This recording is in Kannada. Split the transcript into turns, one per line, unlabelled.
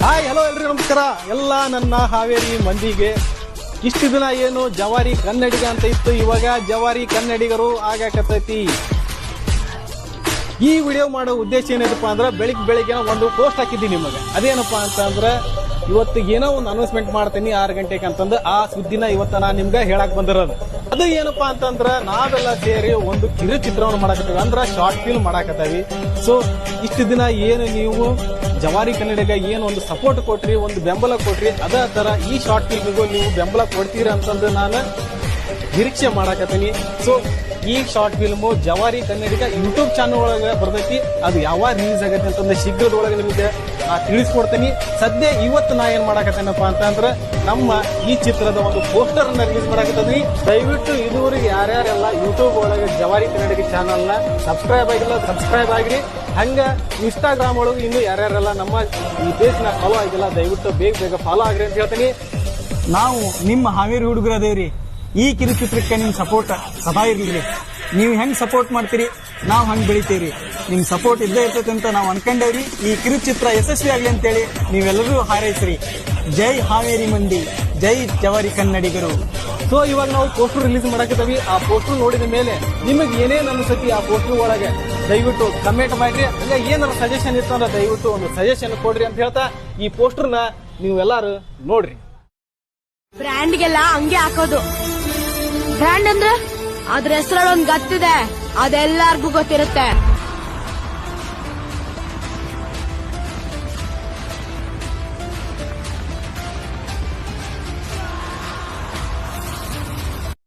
ಹಾಯ್ ಹಲೋ ಎಲ್ರಿ ನಮಸ್ಕಾರ. ಎಲ್ಲ ನನ್ನ ಹಾವೇರಿ ಮಂದಿಗೆ ಇಷ್ಟು ದಿನ ಏನು ಜವಾರಿ ಕನ್ನಡಿಗ ಅಂತ ಇತ್ತು, ಇವಾಗ ಜವಾರಿ ಕನ್ನಡಿಗರು ಆಗಾಕತ್ತೈತಿ. ಈ ವಿಡಿಯೋ ಮಾಡೋ ಉದ್ದೇಶ ಏನಪ್ಪ ಅಂದ್ರೆ ಬೆಳಿಗ್ಗೆ ಒಂದು ಪೋಸ್ಟ್ ಹಾಕಿದ್ದೀನಿ ನಿಮಗೆ. ಅದೇನಪ್ಪಾ ಅಂತ ಅಂದ್ರೆ ಇವತ್ತು ಏನೋ ಒಂದು ಅನೌನ್ಸ್ಮೆಂಟ್ ಮಾಡ್ತೀನಿ 6 ಗಂಟೆಗೆ ಅಂತಂದು ಆ ಸುದ್ದಿನ ಇವತ್ತ ನಾನು ನಿಮ್ಗೆ ಹೇಳಕ್ ಬಂದಿರೋದು. ಅದು ಏನಪ್ಪಾ ಅಂತಂದ್ರ ನಾವೆಲ್ಲ ಸೇರಿ ಒಂದು ಕಿರುಚಿತ್ರವನ್ನು ಮಾಡಕತ್ತೀವಿ, ಅಂದ್ರ ಶಾರ್ಟ್ ಫಿಲ್ಮ್ ಮಾಡಾಕತ್ತೀವಿ. ಸೊ ಇಷ್ಟು ದಿನ ಏನು ನೀವು ಜವಾರಿ ಕನ್ನಡಿಗ ಏನು ಒಂದು ಸಪೋರ್ಟ್ ಕೊಟ್ರಿ, ಒಂದು ಬೆಂಬಲ ಕೊಟ್ರಿ, ಅದೇ ತರ ಈ ಶಾರ್ಟ್ ಫಿಲ್ಮಿಗೂ ನೀವು ಬೆಂಬಲ ಕೊಡ್ತೀರಾ ಅಂತಂದು ನಾನು ನಿರೀಕ್ಷೆ ಮಾಡಾಕತ್ತೀನಿ. ಸೊ ಈ ಶಾರ್ಟ್ ಫಿಲ್ಮು ಜವಾರಿ ಕನ್ನಡಿಗ ಯೂಟ್ಯೂಬ್ ಚಾನಲ್ ಒಳಗೆ ಬರ್ತೈತಿ. ಅದು ಯಾವಾಗ ರಿಲೀಸ್ ಆಗತ್ತೆ ಅಂತಂದ್ರೆ ಶೀಘ್ರದೊಳಗೆ ನಿಮಗೆ ತಿಳಿಸ್ಕೊಡ್ತೀನಿ. ಸದ್ಯ ಇವತ್ತು ನಾ ಏನ್ ಮಾಡಾಕತ್ತೇನಪ್ಪ ಅಂತಂದ್ರೆ ನಮ್ಮ ಈ ಚಿತ್ರದ ಒಂದು ಪೋಸ್ಟರ್ ಅನ್ನ ರಿಲೀಸ್ ಮಾಡಾಕತ್ತೀನಿ. ದಯವಿಟ್ಟು ಇದುವರೆಗೆ ಯಾರ್ಯಾರೆಲ್ಲ ಯೂಟ್ಯೂಬ್ ಒಳಗೆ ಜವಾರಿ ಕನ್ನಡಿಗ ಚಾನಲ್ ನ ಸಬ್ಸ್ಕ್ರೈಬ್ ಆಗಿಲ್ಲ ಸಬ್ಸ್ಕ್ರೈಬ್ ಆಗಿರಿ. ಹಂಗ ಇನ್ಸ್ಟಾಗ್ರಾಮ್ ಒಳಗೆ ಇನ್ನು ಯಾರ್ಯಾರೆಲ್ಲ ನಮ್ಮ ಈ ಪೇಜ್ ನ ಫಾಲೋ ಆಗಿಲ್ಲ ದಯವಿಟ್ಟು ಬೇಗ ಫಾಲೋ ಆಗ್ರಿ ಅಂತ ಹೇಳ್ತೀನಿ.
ನಾವು ನಿಮ್ಮ ಹಾವೇರಿ ಹುಡುಗರದೇವ್ರಿ. ಈ ಕಿರುಚಿತ್ರಕ್ಕೆ ನಿಮ್ ಸಪೋರ್ಟ್ ಸದಾ ಇರ್ಲಿ. ನೀವು ಹೆಂಗ್ ಸಪೋರ್ಟ್ ಮಾಡ್ತೀರಿ ನಾವು ಹಂಗ್ ಬೆಳಿತೀವ್ರಿ. ನಿಮ್ ಸಪೋರ್ಟ್ ಇದ್ದೇ ಇರ್ತೈತೆ ಅಂತ ನಾವು ಅನ್ಕೊಂಡೇವ್ರಿ. ಈ ಕಿರುಚಿತ್ರ ಯಶಸ್ವಿ ಆಗ್ಲಿ ಅಂತೇಳಿ ನೀವೆಲ್ಲರೂ ಹಾರೈಸ್ರಿ. ಜೈ ಹಾವೇರಿ ಮಂದಿ, ಜೈ ಜವಾರಿ ಕನ್ನಡಿಗರು.
ಸೊ ಇವಾಗ ನಾವು ಪೋಸ್ಟರ್ ರಿಲೀಸ್ ಮಾಡಾಕತ್ತೀವಿ. ಆ ಪೋಸ್ಟರ್ ನೋಡಿದ ಮೇಲೆ ನಿಮಗೆ ಏನೇನು ಅನಿಸುತ್ತೆ ಆ ಪೋಸ್ಟರ್ ಒಳಗೆ ದಯವಿಟ್ಟು ಕಮೆಂಟ್ ಮಾಡ್ರಿ. ಹಂಗ ಏನಾರ ಸಜೆಷನ್ ಇತ್ತು ಅಂದ್ರೆ ದಯವಿಟ್ಟು ಒಂದು ಸಜೆಷನ್ ಕೊಡ್ರಿ ಅಂತ ಹೇಳ್ತಾ ಈ ಪೋಸ್ಟರ್ನ ನೀವೆಲ್ಲಾರು ನೋಡ್ರಿ.
ಬ್ರ್ಯಾಂಡ್ಗೆಲ್ಲ ಹಂಗೆ ಹಾಕೋದು. ಬ್ರ್ಯಾಂಡ್ ಅಂದ್ರೆ ಅದ್ರ ಹೆಸರಲ್ಲಿ ಒಂದ್ ಗತ್ತಿದೆ, ಅದೆಲ್ಲರಿಗೂ ಗೊತ್ತಿರುತ್ತೆ.